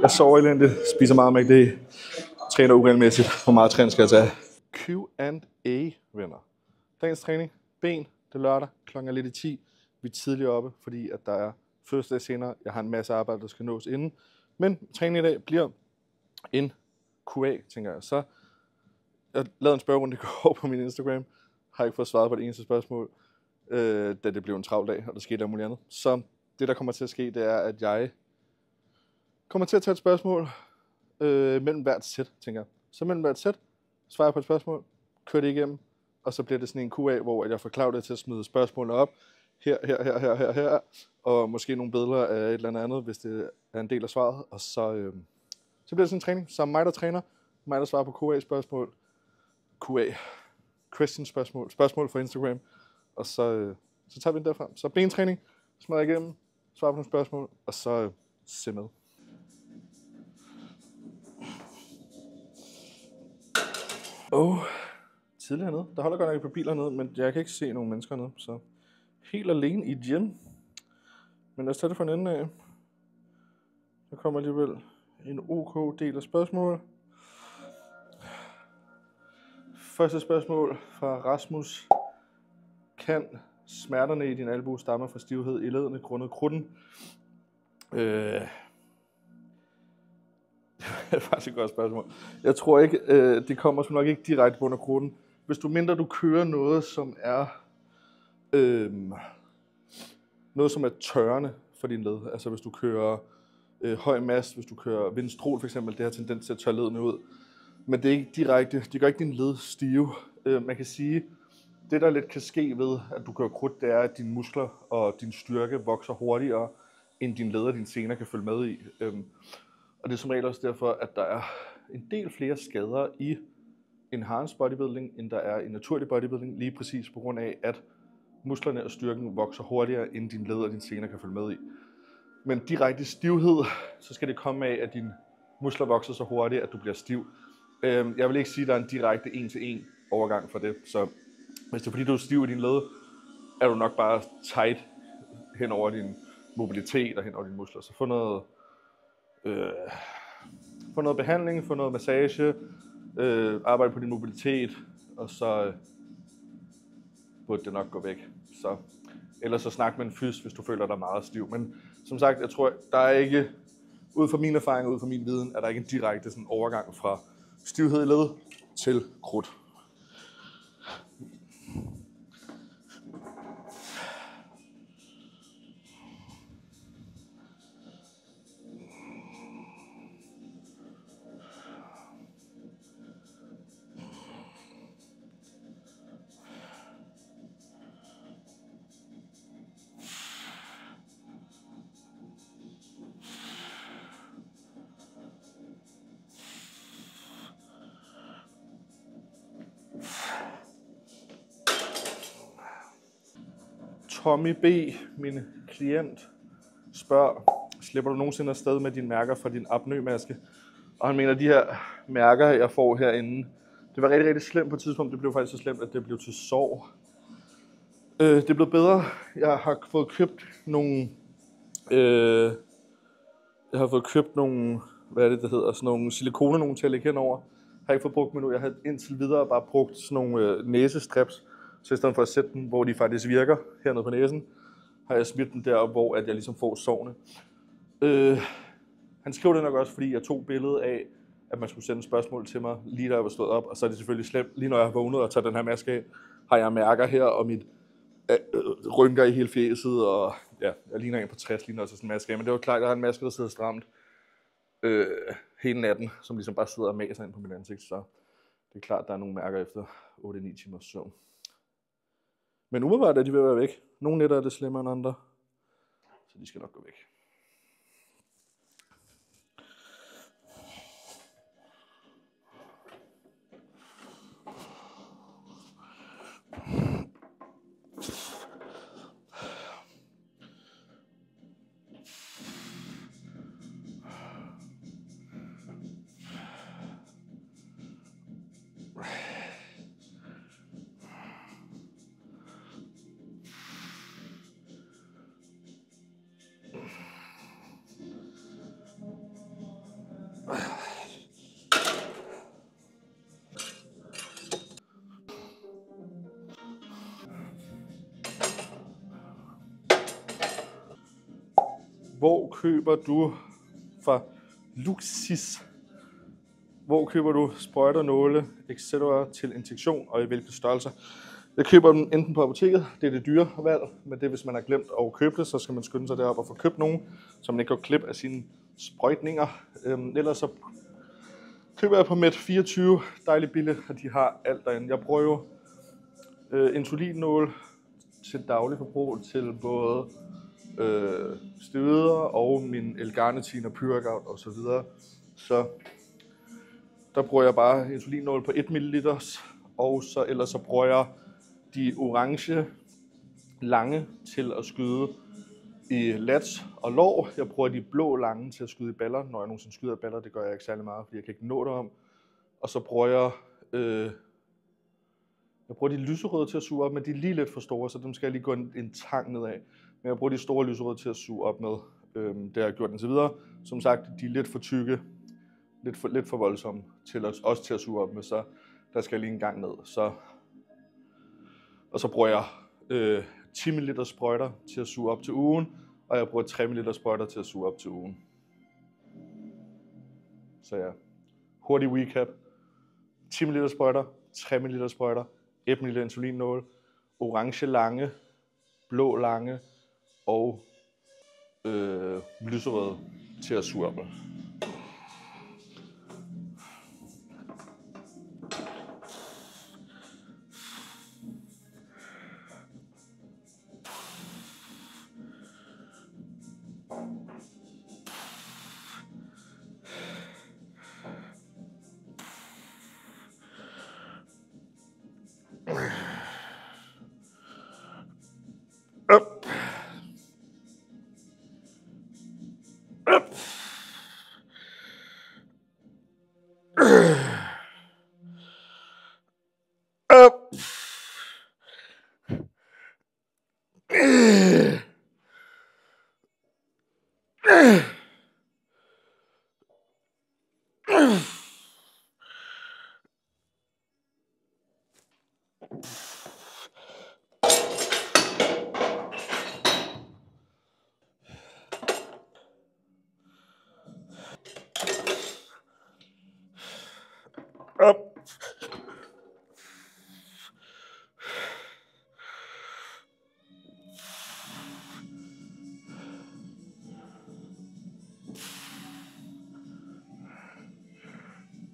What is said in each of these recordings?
Jeg sover elendigt, spiser meget McD, træner uregelmæssigt. Hvor meget træning skal jeg tage? Q&A, venner. Dagens træning. Ben. Det er lørdag. Klokken er lidt i 10. Vi er tidligere oppe, fordi at der er fødselsdag senere. Jeg har en masse arbejde, der skal nås inden. Men træningen i dag bliver en QA, tænker jeg. Så jeg lavede en spørgerunde i går på min Instagram. Har ikke fået svaret på det eneste spørgsmål, da det blev en travl dag, og der skete alt muligt andet. Så det, der kommer til at ske, det er, at jeg kommer til at tage et spørgsmål mellem hvert sæt, tænker jeg. Så mellem hvert sæt svarer jeg på et spørgsmål, kører det igennem, og så bliver det sådan en QA, hvor jeg får Claudia til at smide spørgsmålene op. Her, og måske nogle billeder af et eller andet, hvis det er en del af svaret. Og så bliver det sådan en træning, så mig der træner, mig der svarer på QA-spørgsmål, question-spørgsmål, spørgsmål fra Instagram, og så tager vi den derfra. Så bentræning, smadrer igennem, svarer på nogle spørgsmål, og så se med. Tidligere nede. Der holder godt nok på biler nede, men jeg kan ikke se nogen mennesker nede, så helt alene i gym. Men lad os tage det fra en ende af. Der kommer alligevel en OK del af spørgsmål. Første spørgsmål fra Rasmus. Kan smerterne i din albue stamme fra stivhed i ledene grundet krudten? Det er faktisk et godt spørgsmål. Jeg tror ikke, det kommer som nok ikke direkte under krudten. Hvis du mindre du kører noget, som er tørrende for din led, altså hvis du kører høj mast, hvis du kører Winstrol for eksempel, det har tendens til at tørre ledene ud. Men det er ikke direkte, det gør ikke din led stive. Man kan sige, det der lidt kan ske ved, at du kører krudt, det er, at dine muskler og din styrke vokser hurtigere, end din led og dine sener kan følge med i. Og det er som regel også derfor, at der er en del flere skader i enhanced bodybuilding, end der er i naturlig bodybuilding, lige præcis på grund af, at musklerne og styrken vokser hurtigere, end din led og dine sener kan følge med i. Men direkte stivhed, så skal det komme af, at dine muskler vokser så hurtigt, at du bliver stiv. Jeg vil ikke sige, at der er en direkte en-til-en overgang for det. Så hvis det er fordi, du er stiv i din led, er du nok bare tight hen over din mobilitet og hen over dine muskler. Så få noget behandling, få noget massage, arbejde på din mobilitet, og så burde det nok gå væk. Så, ellers så snak med en fys, hvis du føler dig meget stiv. Men som sagt, jeg tror, der er ikke, ud fra min erfaring og ud fra min viden, er der ikke en direkte sådan overgang fra stivhed i led til krudt. Tommy B., min klient, spørger, slipper du nogensinde afsted med dine mærker fra din apnømaske? Og han mener, de her mærker, jeg får herinde, det var rigtig, rigtig slemt på et tidspunkt. Det blev faktisk så slemt, at det blev til sår. Det er blevet bedre. Jeg har fået købt nogle, hvad er det hedder, sådan nogle silikone, nogle til at lægge henover. Har ikke fået brugt dem endnu. Jeg har indtil videre bare brugt sådan nogle næsestrips. Så i stedet for at sætte dem, hvor de faktisk virker hernede på næsen, har jeg smidt dem deroppe, hvor at jeg ligesom får sårene. Han skrev det nok også, fordi jeg tog billedet af, at man skulle sende spørgsmål til mig, lige da jeg var stået op. Og så er det selvfølgelig slemt. Lige når jeg har vågnet og tager den her maske af, har jeg mærker her, og mit rynker i hele fjeset, og ja, jeg ligner en på 60, lige når jeg tager sådan en maske af. Men det var klart, at jeg har en maske, der sidder stramt hele natten, som ligesom bare sidder og maser ind på mit ansigt. Så det er klart, at der er nogle mærker efter 8-9 timers søvn. Men umiddelbart er de ved at være væk. Nogle nætter er det slemmere end andre, så de skal nok gå væk. Hvor køber du fra Luxis? Hvor køber du sprøjter, nåle, etc. til injektion, og i hvilke størrelser? Jeg køber dem enten på apoteket, det er det dyre valg, men det hvis man har glemt at købe det, så skal man skynde sig derop og få købt nogen, så man ikke går klip af sine sprøjtninger. Ellers så køber jeg på Med24, dejligt billigt, og de har alt derinde. Jeg bruger jo insulinnål til daglig forbrug til både steroider og min L-carnitin og Pyragout og så videre. Så der bruger jeg bare insulinnål på 1 ml, og så ellers så bruger jeg de orange lange til at skyde i lats og lår. Jeg bruger de blå lange til at skyde i baller, når jeg nogensinde skyder i baller. Det gør jeg ikke særlig meget, fordi jeg kan ikke nå det om. Og så bruger jeg bruger de lyserøde til at suge op, men de er lige lidt for store, så dem skal jeg lige gå en tang nedad. Men jeg bruger de store lyserøde til at suge op med. Det har jeg gjort indtil videre. Som sagt, de er lidt for tykke, lidt for voldsomme til også til at suge op med, så der skal jeg lige en gang ned. Og så bruger jeg 10 ml sprøjter til at suge op til ugen, og jeg bruger 3 ml sprøjter til at suge op til ugen. Så ja, hurtig recap. 10 ml sprøjter, 3 ml sprøjter, 1 ml insulinnål, orange lange, blå lange og lyserøde til at suge op med. Up. Up. Up.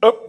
Up. Up.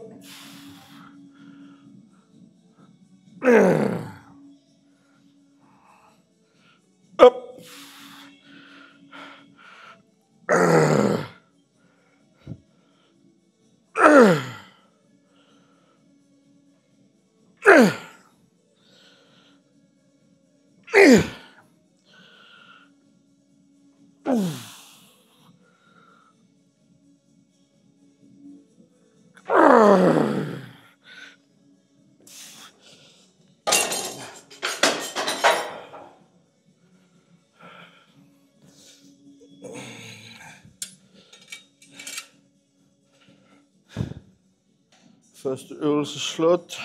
Første øvelse slut.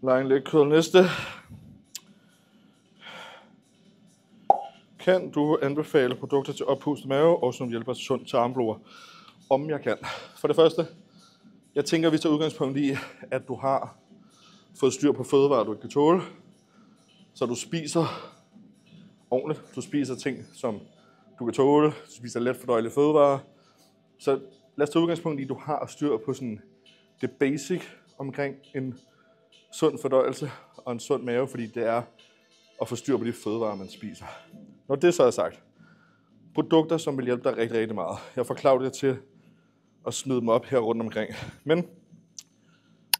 Lang lægkød næste. Kan du anbefale produkter til oppustet mave og som hjælper sund tarmflora? Om jeg kan. For det første, jeg tænker, vi tager udgangspunkt i, at du har fået styr på fødevarer, du ikke kan tåle. Så du spiser ordentligt. Du spiser ting, som du kan tåle. Du spiser let fordøjelige fødevarer. Så lad os tage udgangspunkt i, at du har styr på sådan det basic omkring en sund fordøjelse og en sund mave, fordi det er at få styr på de fødevarer, man spiser. Når det så er sagt, produkter, som vil hjælpe dig rigtig, rigtig meget. Jeg får Claudia til at smide dem op her rundt omkring. Men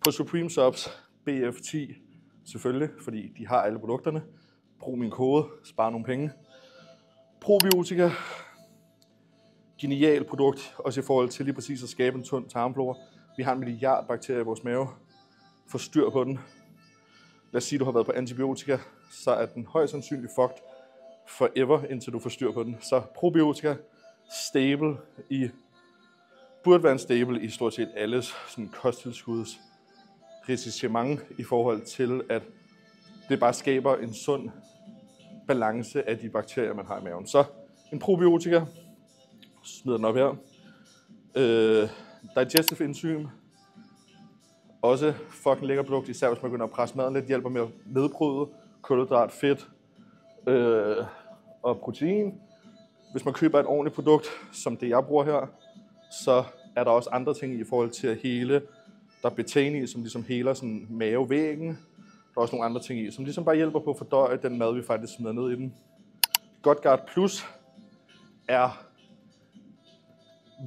på Supreme Subs BF10 selvfølgelig, fordi de har alle produkterne. Brug min kode, spar nogle penge. Probiotika. Genial produkt, også i forhold til lige præcis at skabe en sund tarmflora. Vi har 1 milliard bakterier i vores mave. Få styr på den. Lad os sige, at du har været på antibiotika, så er den højst sandsynligt fucked forever, indtil du får styr på den. Så probiotika, stable burde være en stable i stort set alles sådan kosttilskuds retissement i forhold til, at det bare skaber en sund balance af de bakterier, man har i maven. Så en probiotika, smider den op her. Digestive enzym, også fucking lækker produkt, især hvis man begynder at presse maden lidt, hjælper med at nedbryde kulhydrat, fedt og protein. Hvis man køber et ordentligt produkt, som det jeg bruger her, så er der også andre ting i forhold til at hele. Der er betan i, som ligesom heler sådan mavevæggen. Der er også nogle andre ting i, som ligesom bare hjælper på at fordøje den mad, vi faktisk smider ned i den. GodGuard Plus er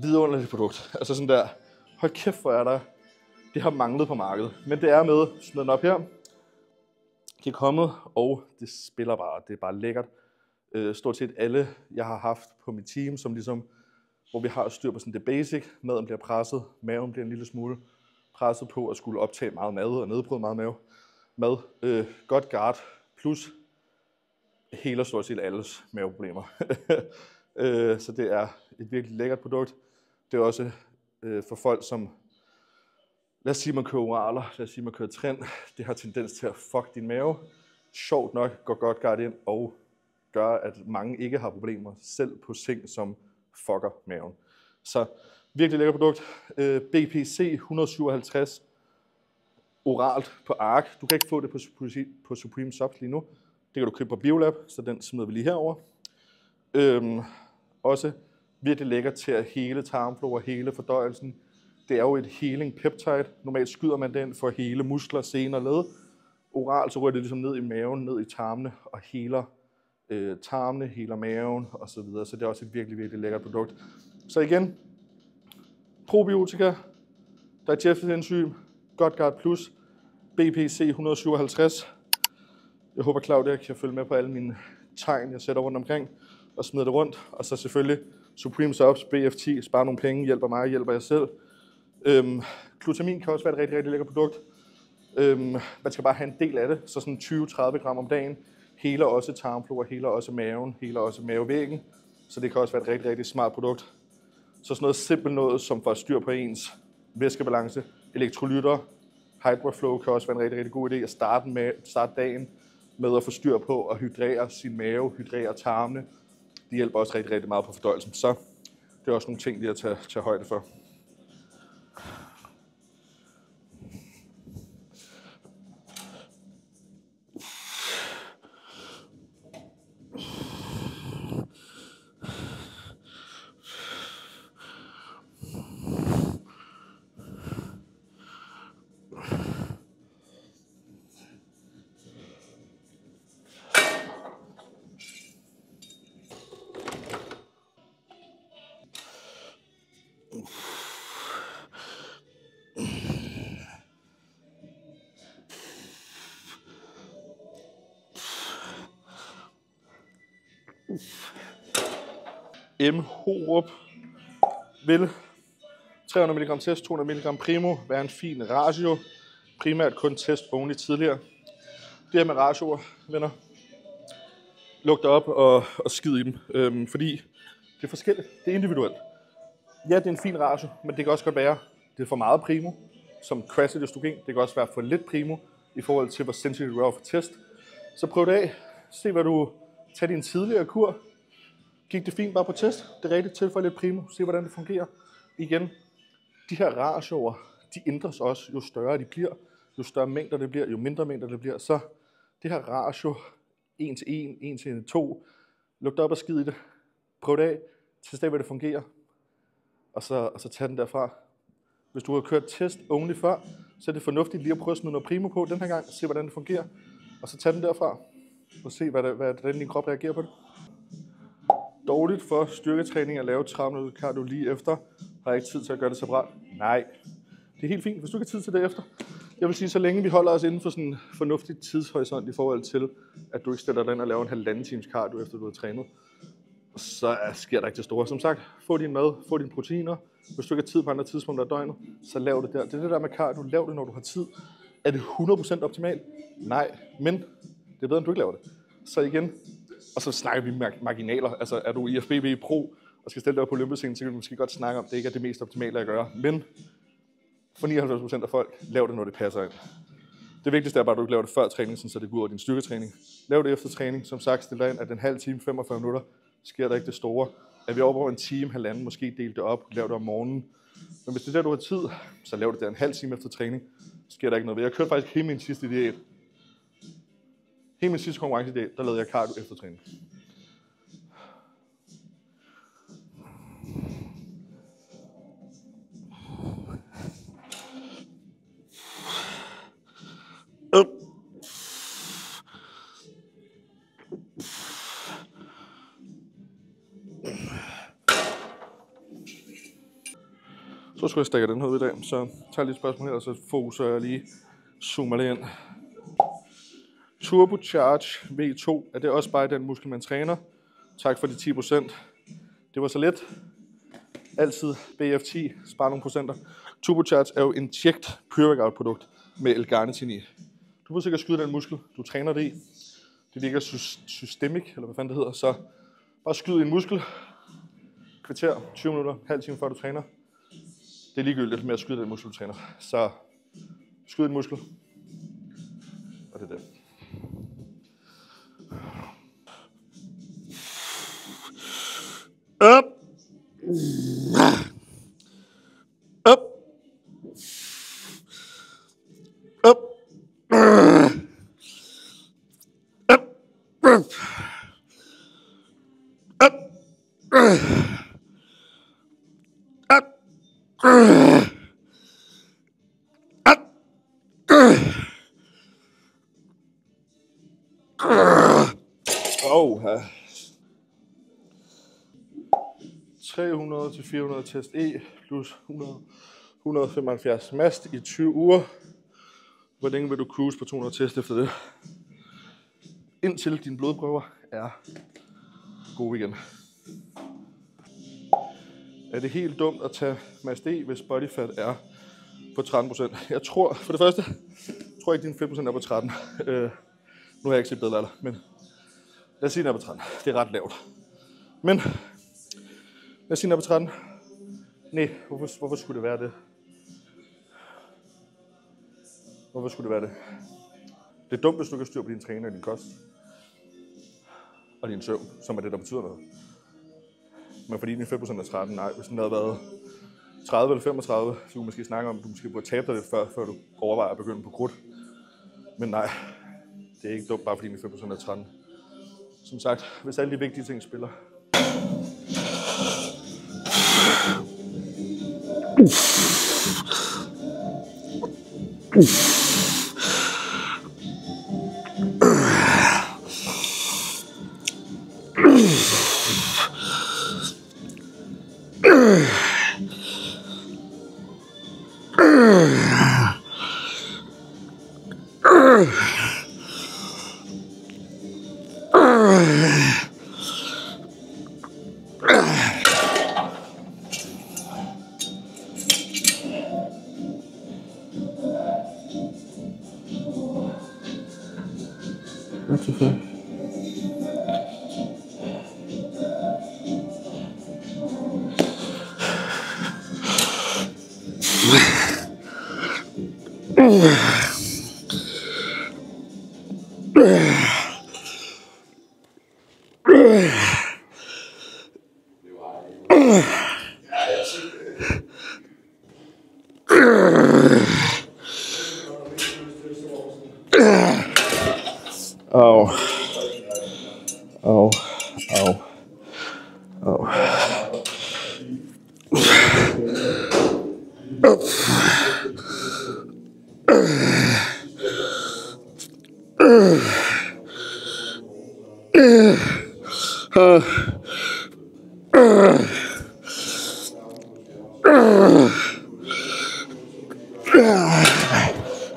vidunderligt produkt. Altså sådan der, hold kæft hvor er der. Det har manglet på markedet. Men det er med, smid den op her. Det er kommet, og det spiller bare. Det er bare lækkert. Stort set alle, jeg har haft på mit team, som ligesom, hvor vi har styr på sådan det basic. Maden bliver presset, maven bliver en lille smule presset på at skulle optage meget mad og nedbryde meget mad. GodGuard Plus heler stort set alles maveproblemer. Så det er et virkelig lækkert produkt. Det er også for folk, som, lad os sige, man kører oraler, lad os sige, man kører trin. Det har tendens til at fuck din mave. Sjovt nok går GodGuard ind og gør, at mange ikke har problemer selv på ting, som fucker maven. Så virkelig lækkert produkt. BPC 157 oralt på ARK. Du kan ikke få det på Supreme Subs lige nu. Det kan du købe på Biolab, så den smider vi lige herover. Også virkelig lækkert til at hele tarmflora, hele fordøjelsen. Det er jo et healing peptide. Normalt skyder man den for at hele muskler, sener og led. Oralt så ryger det ligesom ned i maven, ned i tarmene og heler tarmene, heler maven osv. Så det er også et virkelig, virkelig lækkert produkt. Så igen, probiotika, digestive enzym, GodGuard Plus, BPC 157. Jeg håber, Claudia kan følge med på alle mine tegn, jeg sætter rundt omkring og smider det rundt. Og så selvfølgelig Supreme Subs, BF10, sparer nogle penge, hjælper mig, hjælper jeg selv. Glutamin kan også være et rigtig, rigtig lækkert produkt. Man skal bare have en del af det, så sådan 20-30 gram om dagen. Heler også tarmflora, heler også maven, heler også mavevæggen. Så det kan også være et rigtig, rigtig smart produkt. Så sådan noget simpelt noget, som får styr på ens væskebalance, elektrolytter, Hydraflow kan også være en rigtig, rigtig god idé at starte dagen med at få styr på at hydrere sin mave, hydrere tarmene. Det hjælper også rigtig, rigtig meget på fordøjelsen. Så det er også nogle ting, lige at tage højde for. M. Horup vil 300 mg test, 200 mg primo være en fin ratio. Primært kun test only tidligere. Det her med ratioer, venner, luk dig op og skid i dem, fordi det er forskelligt. Det er individuelt. Ja, det er en fin ratio, men det kan også godt være, det er for meget primo, som crashet østrogen. Det kan også være for lidt primo i forhold til, hvor sensitive du er for test. Så prøv det af. Se, hvad du tager din tidligere kur. Gik det fint bare på test? Det er rigtigt, tilføj lidt primo. Se, hvordan det fungerer. Igen, de her ratioer, de ændres også, jo større de bliver. Jo større mængder det bliver, jo mindre mængder det bliver. Så det her ratio, 1 til 1, 1 til 2, luk dig op og skid i det. Prøv det af. Test af, hvad det fungerer. Og så tag den derfra. Hvis du har kørt test only før, så er det fornuftigt lige at prøve at smide noget primo på den her gang. Se, hvordan det fungerer. Og så tag den derfra. Og se, hvordan din krop reagerer på det. Dårligt for styrketræning at lave 30 minutter cardio lige efter. Har jeg ikke tid til at gøre det separat? Nej. Det er helt fint, hvis du ikke har tid til det efter. Jeg vil sige, så længe vi holder os inden for sådan en fornuftig tidshorisont i forhold til, at du ikke stiller dig ind og laver en halvanden times cardio, efter du har trænet, så sker der ikke det store. Som sagt, få din mad, få dine proteiner. Hvis du ikke har tid på andre tidspunkter af døgnet, så lav det der. Det er det der med cardio. Lav det, når du har tid. Er det 100% optimalt? Nej, men det er bedre, end du ikke laver det. Så igen, og så snakker vi marginaler. Altså, er du IFBB Pro og skal stille dig op på olympiascenen, så kan du måske godt snakke om, at det ikke er det mest optimale at gøre. Men for 99% af folk, lav det, når det passer ind. Det vigtigste er bare, at du ikke laver det før træning, så det går ud over din styrketræning. Lav det efter træning. Som sagt, stil dig ind, at en halv time, 45 minutter, sker der ikke det store. Er vi over en time, halvanden, måske dele det op, lav det om morgenen. Men hvis det er der, du har tid, så lav det der en halv time efter træning. Sker der ikke noget ved. Jeg kørte faktisk hele min sidste diæt. Hele min sidste konkurrencediæt, der lavede jeg cardio efter træning. Så skulle jeg stikke den her ud i dag, så tager lige et spørgsmål her, og så fokuserer jeg lige, zoomer det ind. Turbocharge V2, er det også bare den muskel, man træner? Tak for de 10%. Det var så let. Altid BF10, spar nogle procenter. Turbocharge er jo Inject Pre-Workout produkt med L-Carnitin i. Du vil sikkert skyde den muskel, du træner det i. Det ligger systemic, eller hvad fanden det hedder, så bare skyd en muskel. Kvarter, 20 minutter, halv time før du træner. Det er ligegyldigt med at skyde den muskel, du træner. Så skyd en muskel. Og det er det. Up. Up. Up. Up. Up. 300 til 400 test E plus 175 mast i 20 uger. Hvor længe vil du cruise på 200 test efter det? Indtil dine blodprøver er gode igen. Er det helt dumt at tage mast E, hvis body fat er på 13%? Jeg tror, for det første, tror jeg ikke, din 5% er på 13. Nu har jeg ikke set bedre af dig, men lad os sige, den er på 13. Det er ret lavt. Men lad os sige, den er på 13. Nej, hvorfor skulle det være det? Hvorfor skulle det være det? Det er dumt, hvis du kan styre på din træning og din kost. Og din søvn, som er det, der betyder noget. Men fordi din 5% er 13, nej, hvis den havde været 30 eller 35, så kunne vi måske snakke om, at du måske burde tabe dig lidt før du overvejer at begynde på krudt. Men nej, det er ikke dumt, bare fordi din 5% er 13. Som sagt, hvis alle de vigtige ting spiller. Au. Au. Au. Au.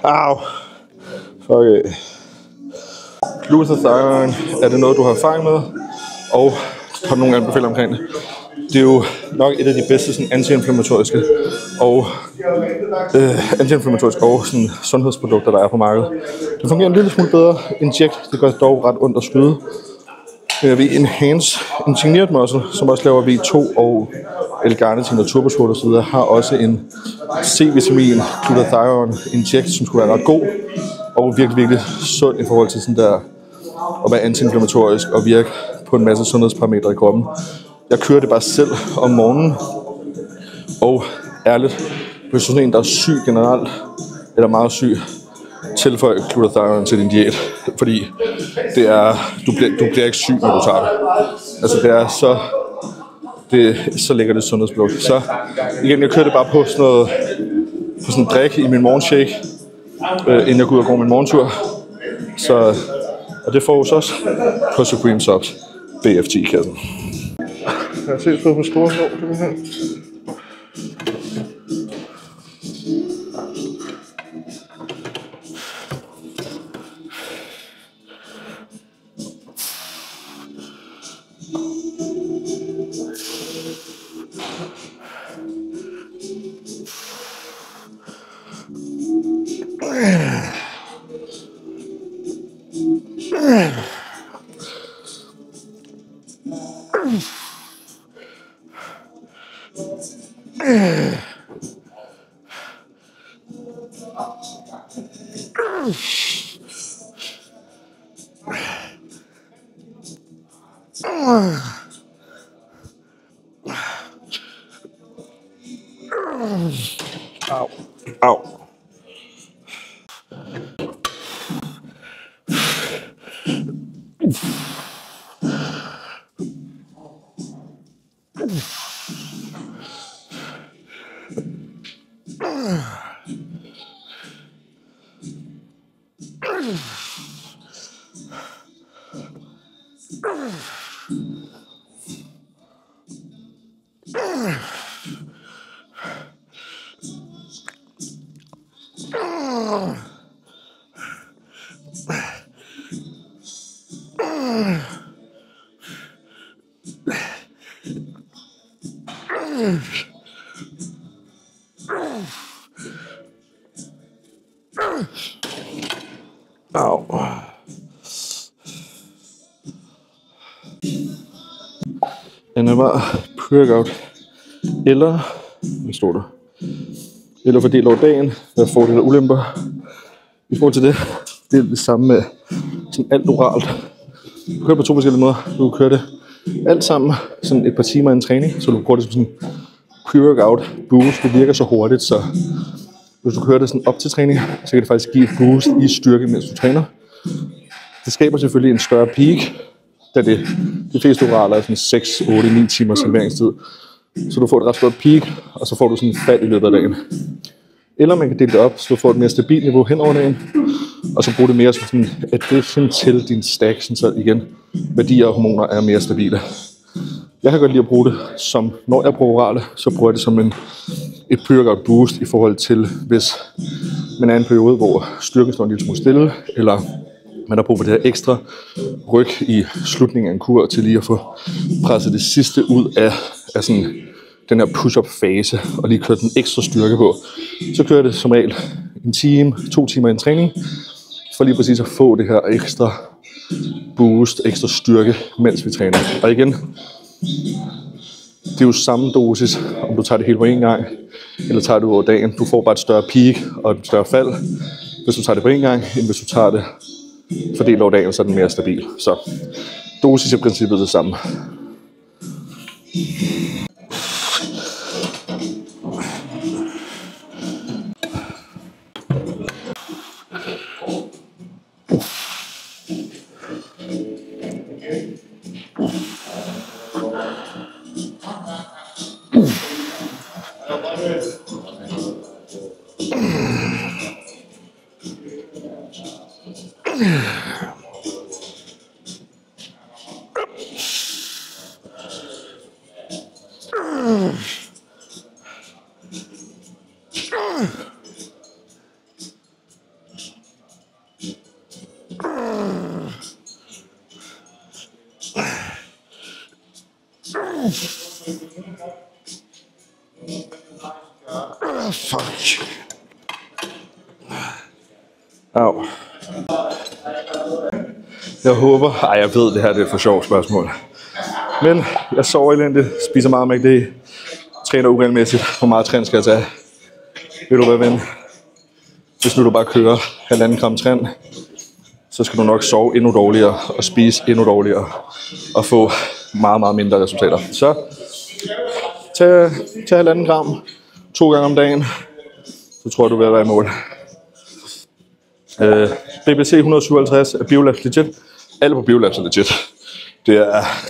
Au. Fuck it. Glutathione, er det noget, du har erfaring med? Og har du nogle anbefalinger omkring det? Det er jo nok et af de bedste sådan, anti-inflammatoriske og sådan, sundhedsprodukter, der er på markedet. Det fungerer en lille smule bedre. Inject, det gør dog ret ondt at skyde. Vi Enhance Engineered Muscle, som også laver V2 og L-Carnitin og Turbocharge og så videre, har også en C-vitamin glutathione inject, som skulle være ret god. Og virkelig sund i forhold til sådan der at være antiinflammatorisk og virke på en masse sundhedsparametre i kroppen. Jeg kører det bare selv om morgenen. Og ærligt, hvis du er en, der er syg generelt, eller meget syg, tilføj glutathione til din diæt. Fordi det er, du bliver ikke syg, når du tager det. Altså det er så lækkert et sundhedsprodukt. Så igen, jeg kører det bare på sådan en drik i min morgenshake, inden jeg går ud og går min morgentur. Så, og det får hos os på Supreme Subs BFT-kassen. Jeg har set på store slår, det her. Au. Au. Au. Den er bare pre-workout. Eller, hvad står der? Eller fordelt over dagen, hvad fordele og ulemper. I forhold til det, det er det samme med sådan alt oralt. Du kører på 2 forskellige måder. Du kører det alt sammen sådan et par timer inden træning, så du bruger det som sådan pre-workout boost. Det virker så hurtigt, så hvis du kører det sådan op til træning, så kan det faktisk give et boost i styrke, mens du træner. Det skaber selvfølgelig en større peak, da de fleste oraler er sådan 6, 8, 9 timers serveringstid. Så du får et ret stort peak, og så får du sådan et fald i løbet af dagen. Eller man kan dele det op, så du får et mere stabilt niveau hen over dagen, og så bruge det mere som sådan addition til din stack, så igen værdier og hormoner er mere stabile. Jeg kan godt lide at bruge det som, når jeg bruger orale, så bruger jeg det som et pre-workout boost i forhold til, hvis man er i en periode, hvor styrken står en lille smule stille, eller man har brug for det her ekstra ryg i slutningen af en kur til lige at få presset det sidste ud af sådan den her push-up fase, og lige kørt den ekstra styrke på. Så kører det som regel en time, 2 timer i en træning, for lige præcis at få det her ekstra boost, ekstra styrke, mens vi træner. Og igen, det er jo samme dosis, om du tager det hele på en gang, eller tager det over dagen. Du får bare et større peak og et større fald, hvis du tager det på en gang, end hvis du tager det fordelt over dagen, så er den mere stabil. Så dosis er i princippet det samme. Fuck. Au. Jeg håber... jeg ved, det her det er et for sjovt spørgsmål. Men jeg sover elendigt, spiser meget McD, træner uregelmæssigt. Hvor meget træning skal jeg tage? Ved du hvad, ven? hvis nu du bare kører 1,5 gram træn, så skal du nok sove endnu dårligere og spise endnu dårligere og få meget, meget mindre resultater. Så tag 1,5 gram 2 gange om dagen, så tror jeg, du vil være i mål. BBC 157 er Biolabs legit. Alt på Biolabs er legit. Det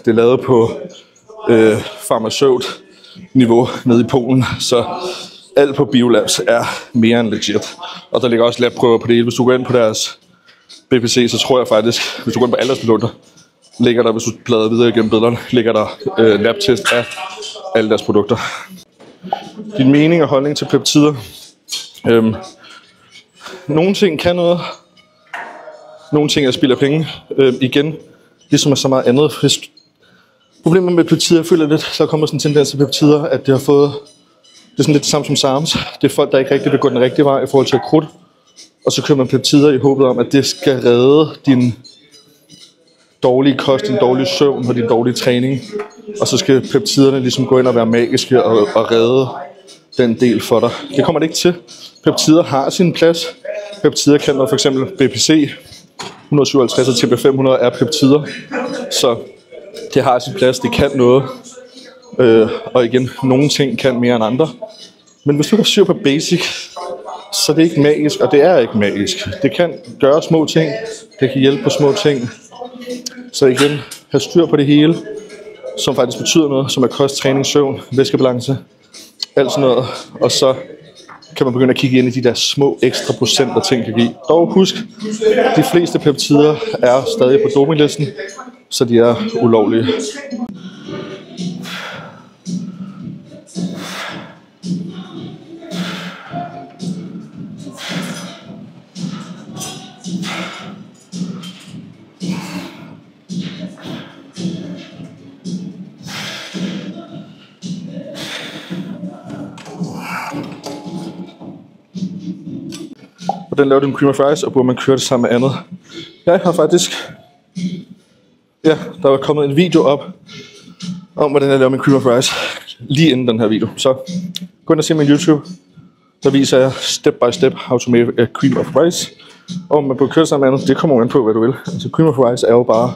er lavet på farmaceut-niveau nede i Polen, så alt på Biolabs er mere end legit. Og der ligger også labprøver på det hele. Hvis du går ind på deres BPC, så tror jeg faktisk, hvis du går ind på alle deres produkter, ligger der, hvis du bladrer videre igennem billederne, ligger der labtest af alle deres produkter. Din mening og holdning til peptider. Nogle ting kan noget. Nogle ting er spild af penge. Igen, ligesom er så meget andet. Problemet med peptider, jeg føler lidt, så kommer sådan en tendens til peptider, at det har fået, det er sådan lidt det samme som SARMs. Det er folk, der ikke rigtig vil gå den rigtige vej i forhold til krudt. Og så køber man peptider i håbet om, at det skal redde din dårlige kost, din dårlige søvn og din dårlige træning. Og så skal peptiderne ligesom gå ind og være magiske og redde den del for dig. Det kommer det ikke til. Peptider har sin plads. Peptider kan noget, for eksempel BPC 157 og TB500 er peptider. Så det har sin plads, det kan noget. Og igen, nogle ting kan mere end andre. Men hvis du har styr på basic, så det er ikke magisk, og det er ikke magisk. Det kan gøre små ting, det kan hjælpe på små ting. Så igen, have styr på det hele, som faktisk betyder noget, som er kost, træning, søvn, væskebalance, alt sådan noget. Og så kan man begynde at kigge ind i de der små ekstra procenter ting kan give. Dog husk, de fleste peptider er stadig på dopinglisten, så de er ulovlige. Hvordan laver du en cream of rice, og burde man køre det sammen med andet? Jeg har faktisk... Ja, der var kommet en video op om, hvordan jeg laver min cream of rice lige inden den her video. Så gå ind og se min YouTube. Der viser jeg step by step how to make a cream of rice. Og man burde køre det sammen med andet, det kommer an på, hvad du vil. Altså cream of rice er jo bare...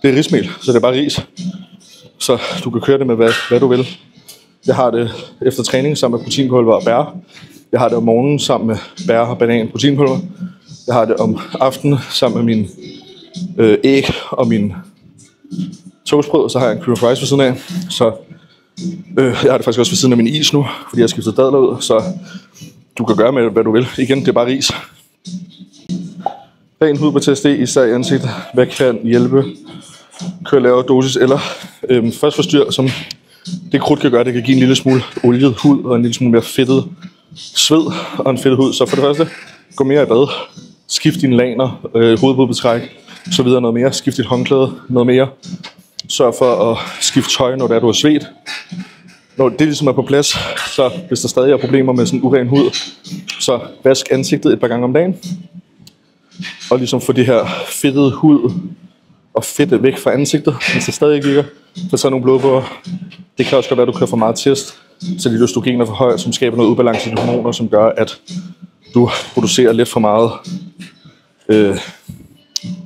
Det er rismel, så det er bare ris. Så du kan køre det med, hvad du vil. Jeg har det efter træning sammen med proteinpulver og bær. Jeg har det om morgenen sammen med bær og banan proteinpulver. Jeg har det om aftenen sammen med min æg og min toastbrød. Så har jeg en cream of rice ved siden af. Så jeg har det faktisk også ved siden af min is nu, fordi jeg har skiftet dadler ud. Så du kan gøre med, hvad du vil. Igen, det er bare ris. Ren hud på TSD, især i ansigtet. Hvad kan hjælpe? Kør lavere dosis, eller først forstyr, som det krudt kan gøre. Det kan give en lille smule oliet hud og en lille smule mere fedtet sved og en fedtet hud. Så for det første, gå mere i bad. Skift dine laner, hovedbudbetræk, så videre noget mere. Skift dit håndklæde noget mere. Sørg for at skifte tøj, når det er, du er svedt. Når det ligesom er på plads, så hvis der stadig er problemer med sådan uren hud, så vask ansigtet et par gange om dagen. Og ligesom få det her fedtede hud og fedte væk fra ansigtet, hvis det stadig ikke virker. Så tager nogle blodprøver. Det kan også godt være, at du kører for meget test, så dit østrogen er for højt, som skaber noget ubalance i dine hormoner, som gør, at du producerer lidt for meget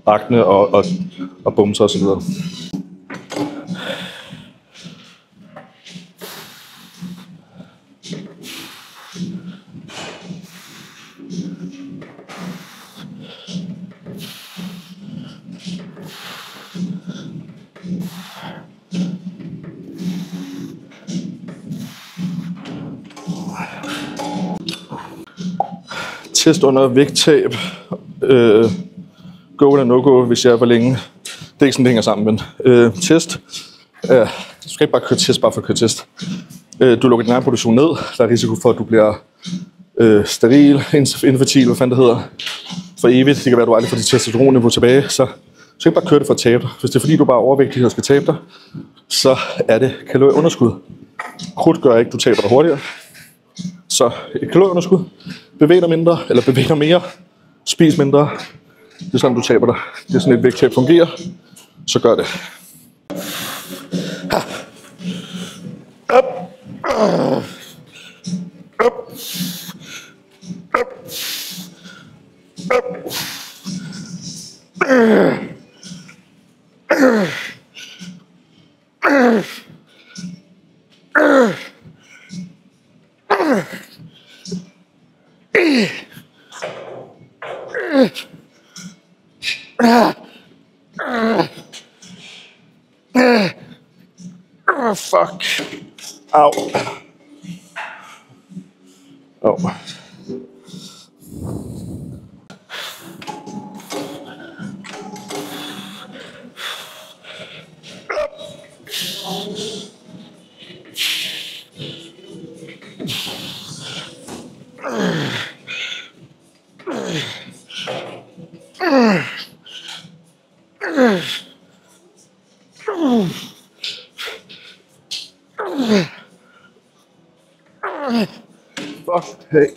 akne og bumser osv. Test under vægttab. Go eller no-go, hvis jeg er for længe. Det er ikke sådan, det hænger sammen, men test. Du skal ikke bare køre test, bare for at køre test. Du lukker din egen produktion ned. Der er risiko for, at du bliver steril, infertil, hvad fanden det hedder, for evigt. Det kan være, at du aldrig får dit testosteronniveau tilbage. Så du skal ikke bare køre det for at tabe dig. Hvis det er fordi, du bare er overvægtig og skal tabe dig, så er det kalorieunderskud. Krudt gør ikke, du taber dig hurtigere. Så et kalorieunderskud. Bevæg dig mindre, eller bevæg dig mere. Spis mindre. Det er sådan, du taber dig. Det er sådan, et vægttab fungerer. Så gør det. Op. Op. Op. Fuck. Au. Oh. Fuck. Hey.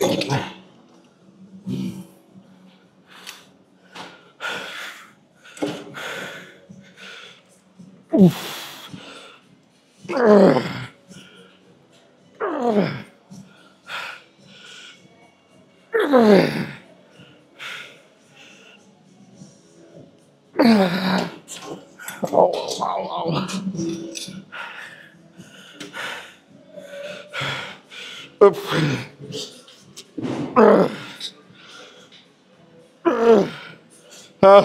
Au, au, au. Up. Ah.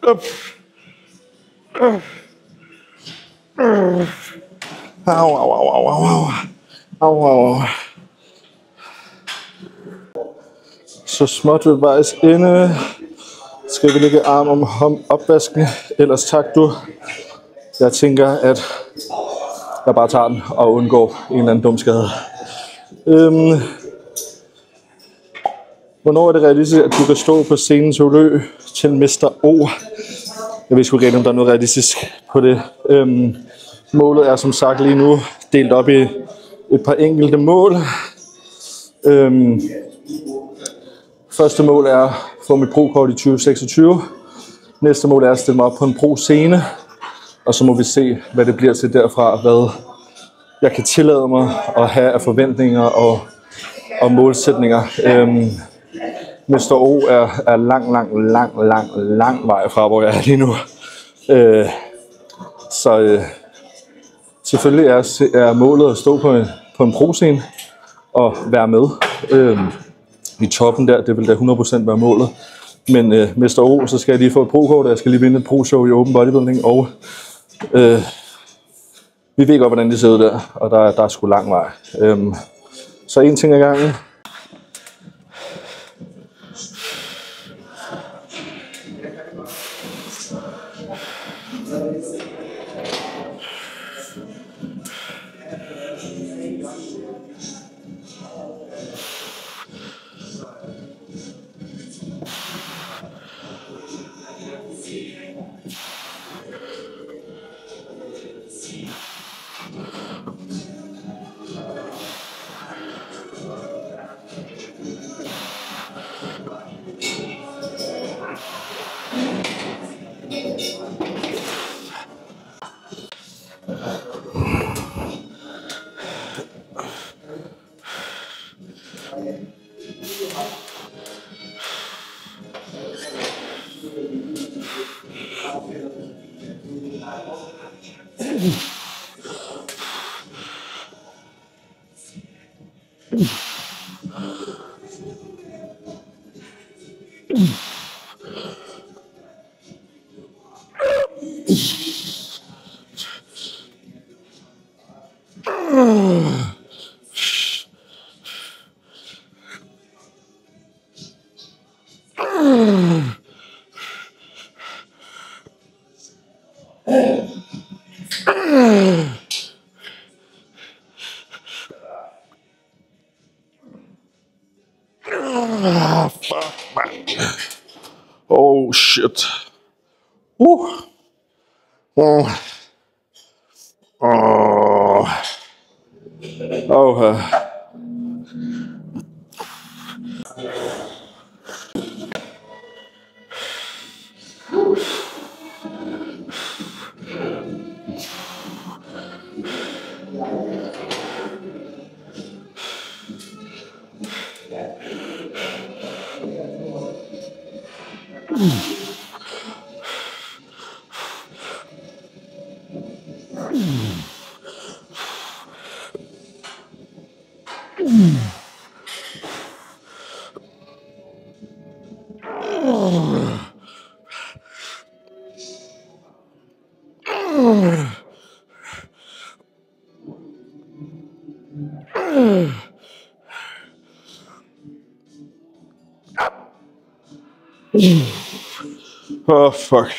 Up. Au, au, au, au, au, au. Au, au. Så småt ved vejs ende. Skal vi lægge arm om opvasken? Ellers tak du. Jeg tænker, at jeg bare tager den og undgår en eller anden dum skade. Hvornår er det realistisk, at du kan stå på scenen til løb til Mr. O? Jeg ved sgu ikke, om der er noget realistisk på det. Målet er som sagt lige nu delt op i et par enkelte mål. Første mål er at få mit pro-kort i 2026. Næste mål er at stille mig op på en pro-scene. Og så må vi se, hvad det bliver til derfra, hvad jeg kan tillade mig at have af forventninger og målsætninger. Mr. O er lang vej fra, hvor jeg er lige nu. Selvfølgelig er målet at stå på en pro-scene og være med i toppen der. Det vil da 100% være målet. Men Mr. O, så skal jeg lige få et pro-kort, og jeg skal lige vinde et pro-show i open bodybuilding, og vi ved godt, hvordan det ser ud der, og der er sgu lang vej. Så en ting ad gangen. Fuck, man. Oh, shit. Oh. Oh, fuck.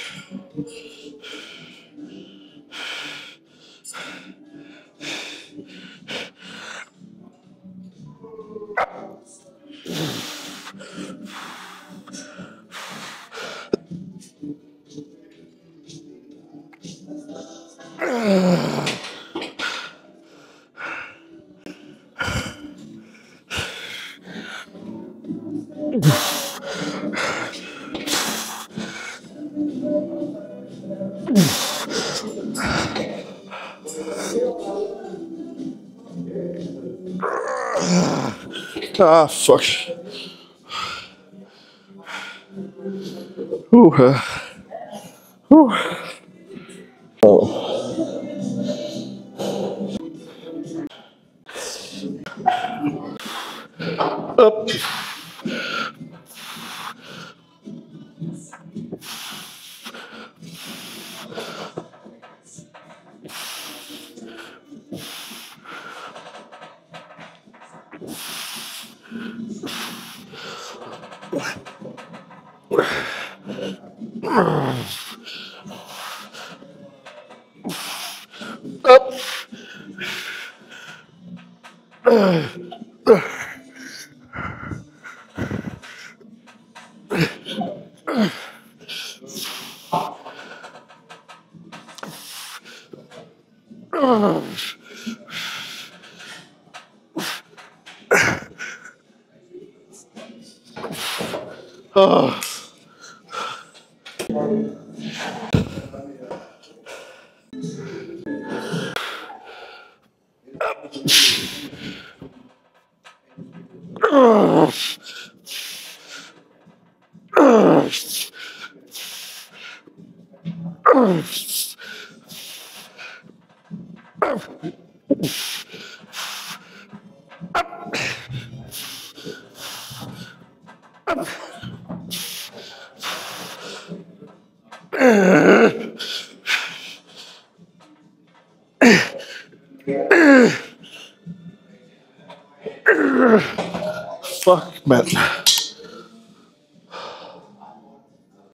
Ah, fuck. Up. Oh. Fuck, mand.